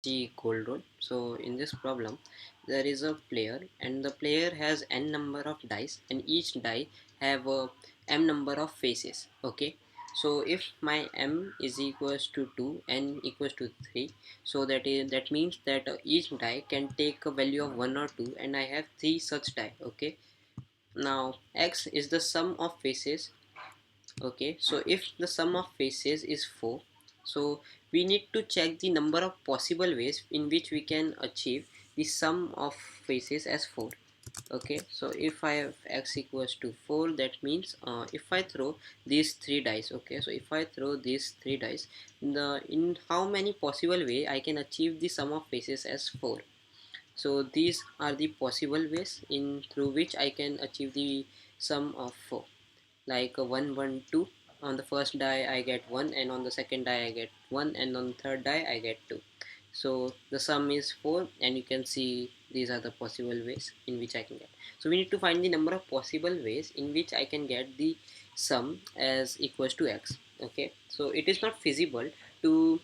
the gold rule. So in this problem there is a player and the player has n number of dice and each die have a m number of faces. Okay, so if my m is equals to 2, n equals to 3, so that means that each die can take a value of 1 or 2 and I have 3 such die. Okay, now x is the sum of faces. Okay, so if the sum of faces is 4, so we need to check the number of possible ways in which we can achieve the sum of faces as 4. Okay, so if I have x equals to 4, that means if I throw these 3 dice. Okay, so if I throw these 3 dice, in how many possible way I can achieve the sum of faces as 4. So these are the possible ways in through which I can achieve the sum of 4, like 1 1 2. On the first die I get 1, and on the second die I get 1, and on the third die I get 2. So the sum is 4, and you can see these are the possible ways in which I can get. So we need to find the number of possible ways in which I can get the sum as equals to x. Okay, so it is not feasible to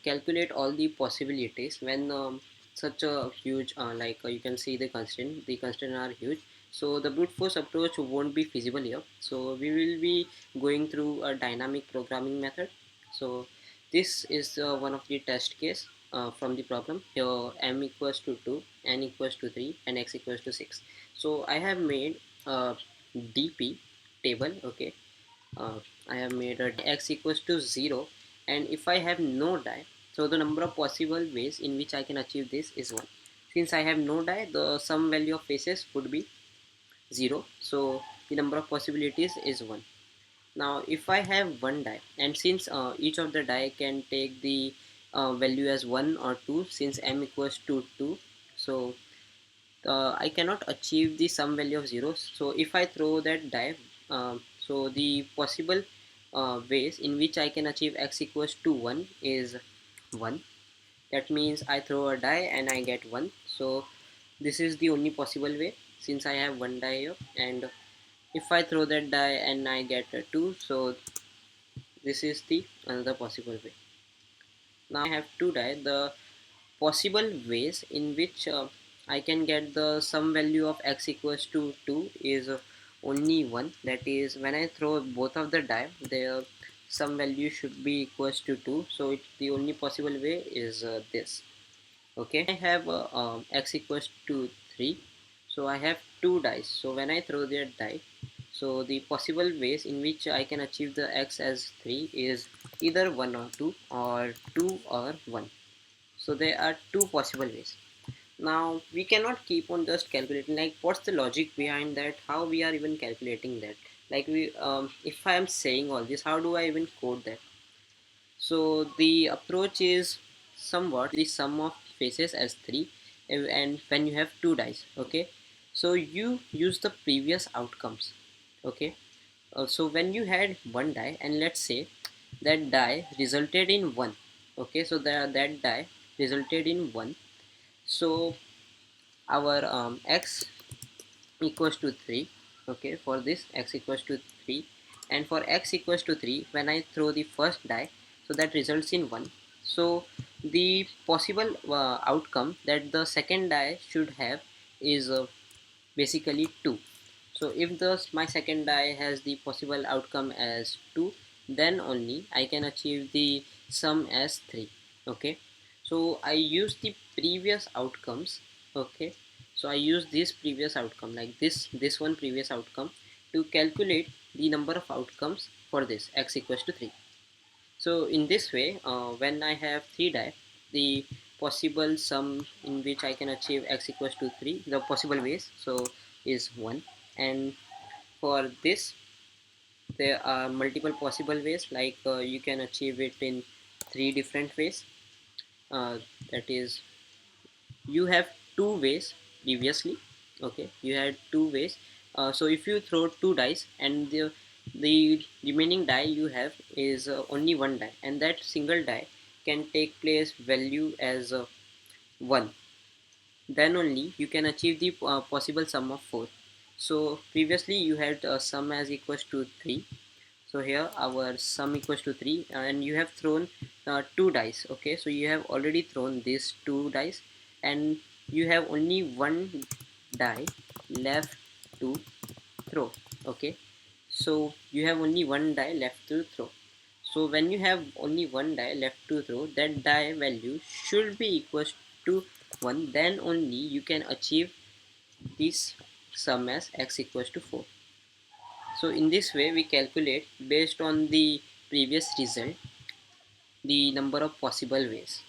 calculate all the possibilities when such a huge you can see the constraint are huge, so the brute force approach won't be feasible here. So we will be going through a dynamic programming method. So this is one of the test case from the problem. Here m equals to 2, n equals to 3, and x equals to 6. So I have made a dp table. Okay, uh, I have made a x equals to 0, and if I have no die, so the number of possible ways in which I can achieve this is 1. Since I have no die, the sum value of faces would be 0, so the number of possibilities is 1. Now if I have one die, and since each of the die can take the value as 1 or 2, since m equals to 2, so I cannot achieve the sum value of 0. So if I throw that die, so the possible ways in which I can achieve x equals to 1 is 1. That means I throw a die and I get 1. So this is the only possible way, since I have one die here. And if I throw that die and I get a 2, so this is the another possible way. Now I have two die. The possible ways in which I can get the sum value of x equals to 2 is only one. That is, when I throw both of the die, their sum value should be equals to 2. So the only possible way is this. Okay, I have x equals to 3, so I have two dice. So when I throw that die, so the possible ways in which I can achieve the x as 3 is either 1 or 2, or 2 or 1. So there are two possible ways. Now we cannot keep on just calculating, like what's the logic behind that, how we are even calculating that. Like if I am saying all this, how do I even code that? So the approach is somewhat the sum of faces as 3, and when you have two dice. Okay, so you use the previous outcomes. Okay, so when you had one die, and let's say that die resulted in 1. Okay, so that die resulted in 1. So our x equals to 3. Okay, for this x equals to 3, and for x equals to 3, when I throw the first die, so that results in 1. So the possible outcome that the second die should have is basically 2. So if my second die has the possible outcome as 2, then only I can achieve the sum as 3. Okay, so I use the previous outcomes. Okay, so I use this previous outcome, like this one previous outcome, to calculate the number of outcomes for this x equals to 3. So in this way, when I have 3 die, the possible sum in which I can achieve x equals to 3, the possible ways, so is 1. And for this, there are multiple possible ways, like you can achieve it in 3 different ways. uh, that is, you have two ways previously. Okay, you had two ways. So if you throw two dice, and the remaining die you have is only one die, and that single die can take place value as 1, then only you can achieve the possible sum of 4. So previously you had sum as equals to 3. So here our sum equals to 3, and you have thrown two dice. Okay, so you have already thrown these two dice, and you have only one die left to throw. Okay, so you have only one die left to throw. So when you have only one die left to throw, that die value should be equals to 1. Then only you can achieve this sum as x equals to 4. So in this way we calculate based on the previous result the number of possible ways.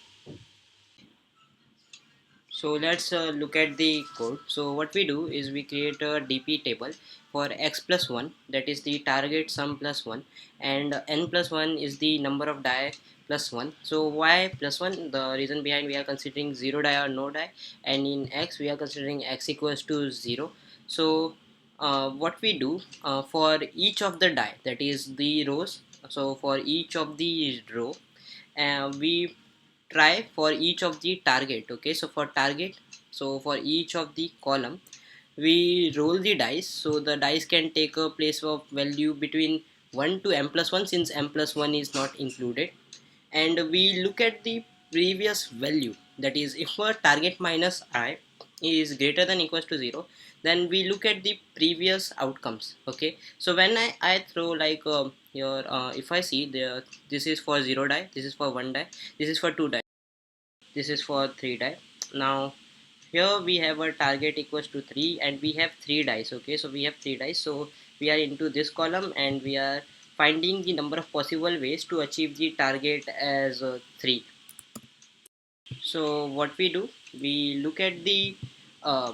So let's look at the code. So what we do is we create a DP table for x plus 1, that is the target sum plus 1, and n plus 1 is the number of die plus 1. So why plus 1? The reason behind, we are considering 0 die or no die, and in x we are considering x equals to 0. So what we do, for each of the die, that is the rows, so for each of the row we try for each of the target. Okay, so for target, so for each of the column we roll the dice, so the dice can take a place of value between 1 to m plus 1, since m plus 1 is not included. And we look at the previous value, that is if a target minus I is greater than equals to 0, then we look at the previous outcomes. Okay, so when I throw like here, if I see there, this is for 0 die, this is for 1 die, this is for 2 die, this is for 3 die. Now here we have a target equals to 3, and we have 3 dice. Okay, so we have 3 dice, so we are into this column and we are finding the number of possible ways to achieve the target as 3. So what we do, we look at the uh,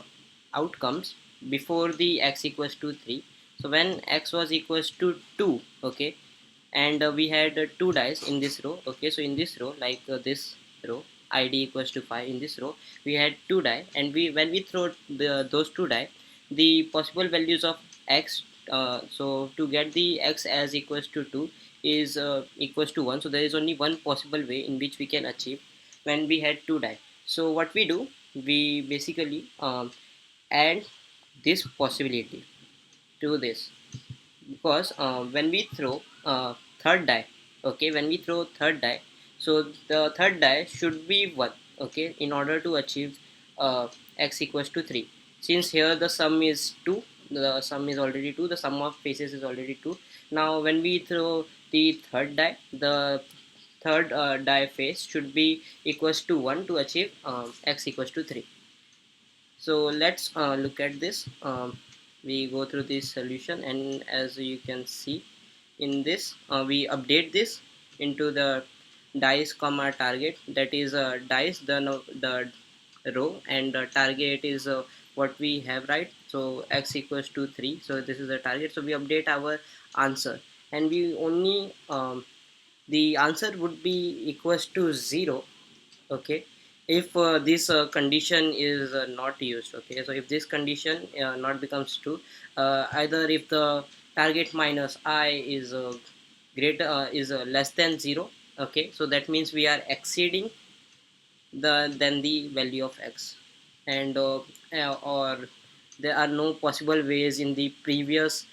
outcomes before the x equals to 3. So when x was equals to 2, okay, and we had two dice in this row. Okay, so in this row, like this row id equals to 5, in this row we had two die, and we when we throw those two die, the possible values of x, so to get the x as equals to 2 is equals to 1. So there is only one possible way in which we can achieve when we had two die. So what we do, we basically add this possibility to this, because when we throw third die, okay, when we throw third die, so the third die should be 1. Okay, in order to achieve x equals to 3, since here the sum is 2, the sum is already 2, the sum of faces is already 2. Now when we throw the third die, the third die face should be equals to 1 to achieve x equals to 3. So let's look at this. We go through this solution, and as you can see in this, we update this into the dice comma target, that is dice the the row, and the target is what we have, right? So x equals to 3, so this is the target, so we update our answer, and we only the answer would be equals to 0. Okay, if this condition is not used. Okay, so if this condition not becomes true, either if the target minus I is greater is less than 0. Okay, so that means we are exceeding the value of x, and or there are no possible ways in the previous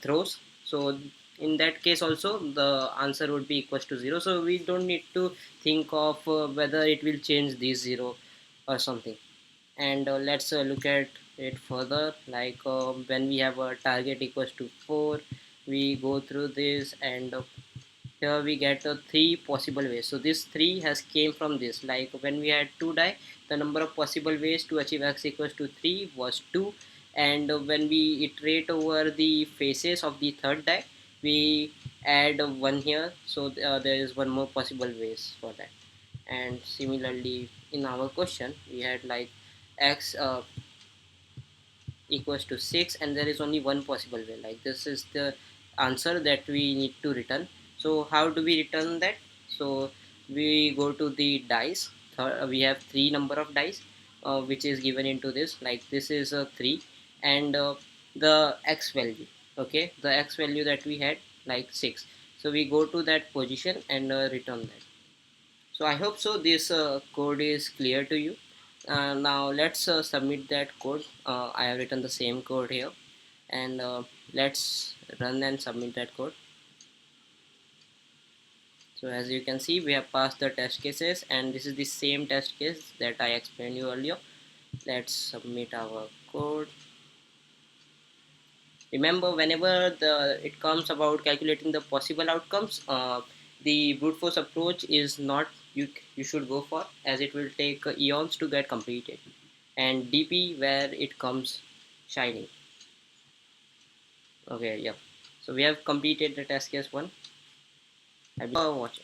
throws. So in that case also the answer would be equals to 0, so we don't need to think of whether it will change this 0 or something. And let's look at it further, like when we have a target equals to 4, we go through this, and here we get three possible ways. So this 3 has came from this, like when we had 2 die, the number of possible ways to achieve x equals to 3 was 2, and when we iterate over the faces of the third die, we add 1 here, so there is one more possible ways for that. And similarly in our question we had like x equals to 6, and there is only one possible way, like this is the answer that we need to return. So how do we return that? So we go to the dice. We have three number of dice which is given into this, like this is a 3, and the x value, okay, the x value that we had like 6, so we go to that position and return that. So I hope so this code is clear to you. Now let's submit that code. I have written the same code here, and let's run and submit that code. So as you can see, we have passed the test cases, and this is the same test case that I explained you earlier. Let's submit our code. Remember, whenever it comes about calculating the possible outcomes, the brute force approach is not you should go for, as it will take eons to get completed, and DP where it comes shining. Okay, yeah. So we have completed the test case one. Thank you for watching.